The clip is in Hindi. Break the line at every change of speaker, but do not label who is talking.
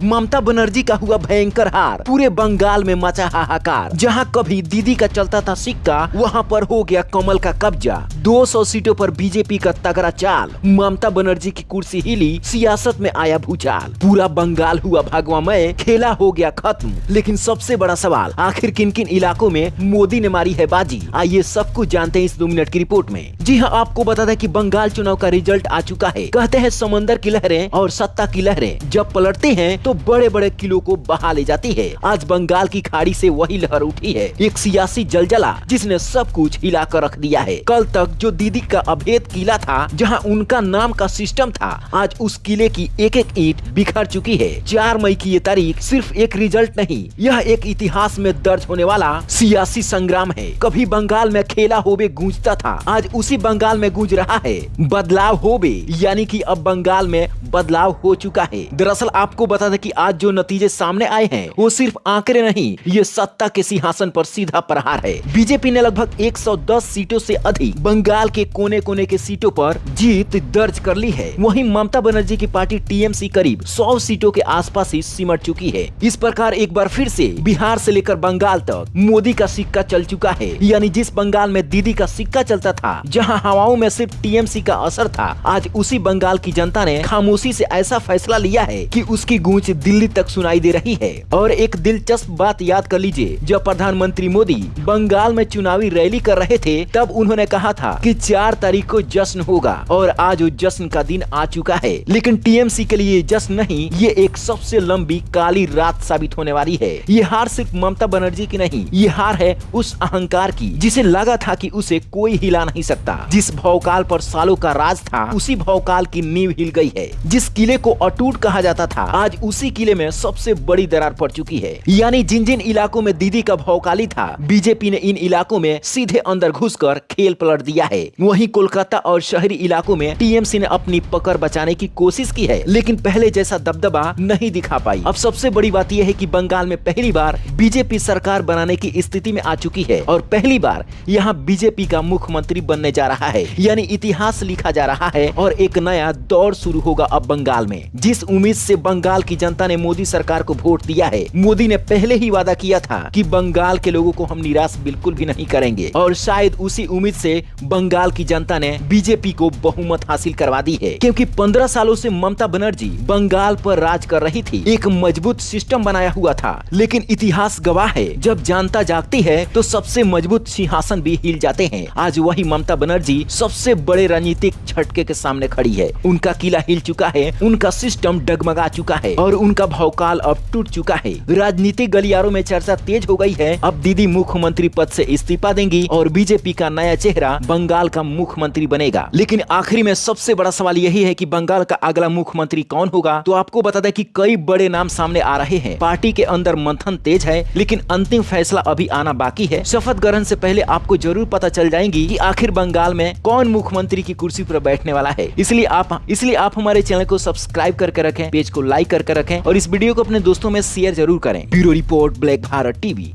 ममता बनर्जी का हुआ भयंकर हार, पूरे बंगाल में मचा हाहाकार। जहां कभी दीदी का चलता था सिक्का, वहां पर हो गया कमल का कब्जा। 200 सीटों पर बीजेपी का तगड़ा चाल, ममता बनर्जी की कुर्सी हिली, सियासत में आया भूचाल। पूरा बंगाल हुआ भगवामय, खेला हो गया खत्म। लेकिन सबसे बड़ा सवाल, आखिर किन किन इलाकों में मोदी ने मारी है बाजी? आइए सब कुछ जानते हैं इस 2 मिनट की रिपोर्ट में। जी हाँ, आपको बता दें कि बंगाल चुनाव का रिजल्ट आ चुका है। कहते हैं समंदर की लहरें और सत्ता की लहरें जब पलटती हैं तो बड़े बड़े किलों को बहा ले जाती है। आज बंगाल की खाड़ी से वही लहर उठी है, एक सियासी जलजला जिसने सब कुछ हिला कर रख दिया है। कल तक जो दीदी का अभेद किला था, जहां उनका नाम का सिस्टम था, आज उस किले की एक एक ईंट बिखर चुकी है। 4 मई की ये तारीख सिर्फ एक रिजल्ट नहीं, यह एक इतिहास में दर्ज होने वाला सियासी संग्राम है। कभी बंगाल में खेला होबे गूंजता था, आज उसी बंगाल में गूंज रहा है बदलाव होबे, यानी कि अब बंगाल में बदलाव हो चुका है। दरअसल आपको बता दें कि आज जो नतीजे सामने आए हैं वो सिर्फ आंकड़े नहीं, ये सत्ता के सिंहासन पर सीधा प्रहार है। बीजेपी ने लगभग 110 सीटों से अधिक बंगाल के कोने कोने के सीटों पर जीत दर्ज कर ली है। वहीं ममता बनर्जी की पार्टी टीएमसी करीब 100 सीटों के आसपास ही सिमट चुकी है। इस प्रकार एक बार फिर से बिहार से लेकर बंगाल तक मोदी का सिक्का चल चुका है, यानी जिस बंगाल में दीदी का सिक्का चलता था, जहां हवाओं में सिर्फ टीएमसी का असर था, आज उसी बंगाल की जनता ने खामोशी से ऐसा फैसला लिया है कि उसकी गूंज दिल्ली तक सुनाई दे रही है। और एक दिलचस्प बात याद कर लीजिए, जब प्रधानमंत्री मोदी बंगाल में चुनावी रैली कर रहे थे, तब उन्होंने कहा था कि 4 तारीख को जश्न होगा, और आज वो जश्न का दिन आ चुका है। लेकिन टीएमसी के लिए जश्न नहीं, ये एक सबसे लंबी काली रात साबित होने वाली है। ये हार सिर्फ ममता बनर्जी की नहीं, ये हार है उस अहंकार की जिसे लगा था कि उसे कोई हिला नहीं सकता। जिस भौकाल पर सालों का राज था, उसी भौकाल की नींव हिल गई है। जिस किले को अटूट कहा जाता था, आज उसी किले में सबसे बड़ी दरार पड़ चुकी है। यानी जिन जिन इलाकों में दीदी का भौकाली था, बीजेपी ने इन इलाकों में सीधे अंदर घुसकर खेल पलट दिया है। वहीं कोलकाता और शहरी इलाकों में टीएमसी ने अपनी पकड़ बचाने की कोशिश की है, लेकिन पहले जैसा दबदबा नहीं दिखा पाई। अब सबसे बड़ी बात यह है कि बंगाल में पहली बार बीजेपी सरकार बनाने की स्थिति में आ चुकी है, और पहली बार यहाँ बीजेपी का मुख्यमंत्री बनने जा रहा है। यानी इतिहास लिखा जा रहा है और एक नया दौर शुरू होगा अब बंगाल में। जिस उम्मीद से बंगाल की जनता ने मोदी सरकार को वोट दिया है, मोदी ने पहले ही वादा किया था कि बंगाल के लोगों को हम निराश बिल्कुल भी नहीं करेंगे, और शायद उसी उम्मीद से बंगाल की जनता ने बीजेपी को बहुमत हासिल करवा दी है। क्योंकि 15 सालों से ममता बनर्जी बंगाल पर राज कर रही थी, एक मजबूत सिस्टम बनाया हुआ था। लेकिन इतिहास गवाह है, जब जनता जागती है तो सबसे मजबूत सिंहासन भी हिल जाते हैं। आज वही ममता बनर्जी सबसे बड़े राजनीतिक झटके के सामने खड़ी है। उनका किला हिल चुका है, उनका सिस्टम डगमगा चुका है, और उनका भौकाल अब टूट चुका है। राजनीतिक गलियारों में चर्चा तेज हो गई है, अब दीदी मुख्यमंत्री पद से इस्तीफा देंगी और बीजेपी का नया चेहरा बंगाल का मुख्यमंत्री बनेगा। लेकिन आखिरी में सबसे बड़ा सवाल यही है कि बंगाल का अगला मुख्यमंत्री कौन होगा? तो आपको बता दें कि कई बड़े नाम सामने आ रहे हैं। पार्टी के अंदर मंथन तेज है, लेकिन अंतिम फैसला अभी आना बाकी है। शपथ ग्रहण से पहले आपको जरूर पता चल जाएंगी कि आखिर बंगाल में कौन मुख्यमंत्री की कुर्सी पर बैठने वाला है। इसलिए आप हमारे चैनल को सब्सक्राइब करके रखें, पेज को लाइक करके रखें, और इस वीडियो को अपने दोस्तों में शेयर जरूर करें। Bureau report, black Bharat TV.